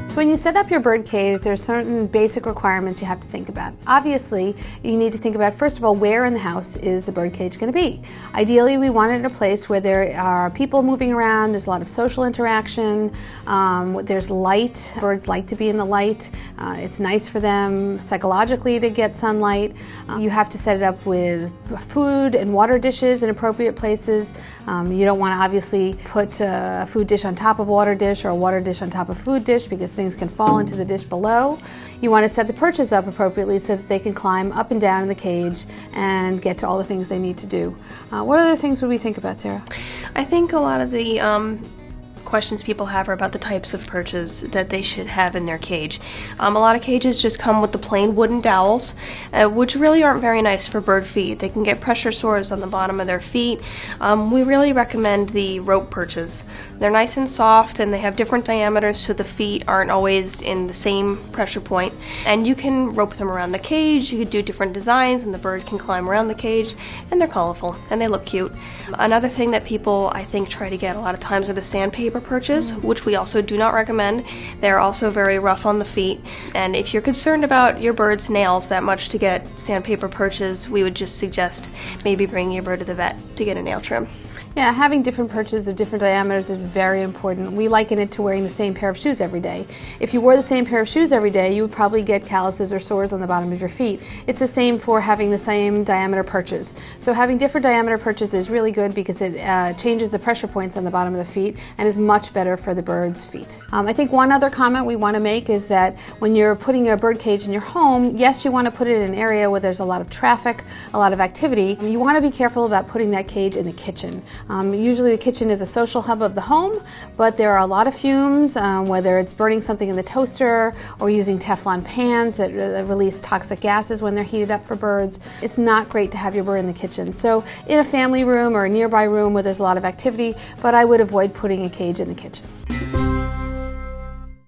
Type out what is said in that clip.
So when you set up your bird cage, there's certain basic requirements you have to think about. Obviously, you need to think about, first of all, where in the house is the bird cage going to be. Ideally, we want it in a place where there are people moving around, there's a lot of social interaction, there's light. Birds like to be in the light. It's nice for them psychologically to get sunlight. You have to set it up with food and water dishes in appropriate places. You don't want to obviously put a food dish on top of a water dish or a water dish on top of food dish, because things can fall into the dish below. You want to set the perches up appropriately so that they can climb up and down in the cage and get to all the things they need to do. What other things would we think about, Sarah? I think a lot of the questions people have are about the types of perches that they should have in their cage. A lot of cages just come with the plain wooden dowels, which really aren't very nice for bird feet. They can get pressure sores on the bottom of their feet. We really recommend the rope perches. They're nice and soft, and they have different diameters so the feet aren't always in the same pressure point. And you can rope them around the cage. You can do different designs, and the bird can climb around the cage, and they're colorful, and they look cute. Another thing that people, I think, try to get a lot of times are the sandpaper perches, which we also do not recommend. They're also very rough on the feet, and if you're concerned about your bird's nails that much to get sandpaper perches, we would just suggest maybe bringing your bird to the vet to get a nail trim. Yeah, having different perches of different diameters is very important. We liken it to wearing the same pair of shoes every day. If you wore the same pair of shoes every day, you would probably get calluses or sores on the bottom of your feet. It's the same for having the same diameter perches. So having different diameter perches is really good because it changes the pressure points on the bottom of the feet and is much better for the bird's feet. I think one other comment we want to make is that when you're putting a bird cage in your home, yes, you want to put it in an area where there's a lot of traffic, a lot of activity. You want to be careful about putting that cage in the kitchen. Usually the kitchen is a social hub of the home, but there are a lot of fumes, whether it's burning something in the toaster or using Teflon pans that release toxic gases when they're heated up for birds. It's not great to have your bird in the kitchen. So in a family room or a nearby room where there's a lot of activity, but I would avoid putting a cage in the kitchen.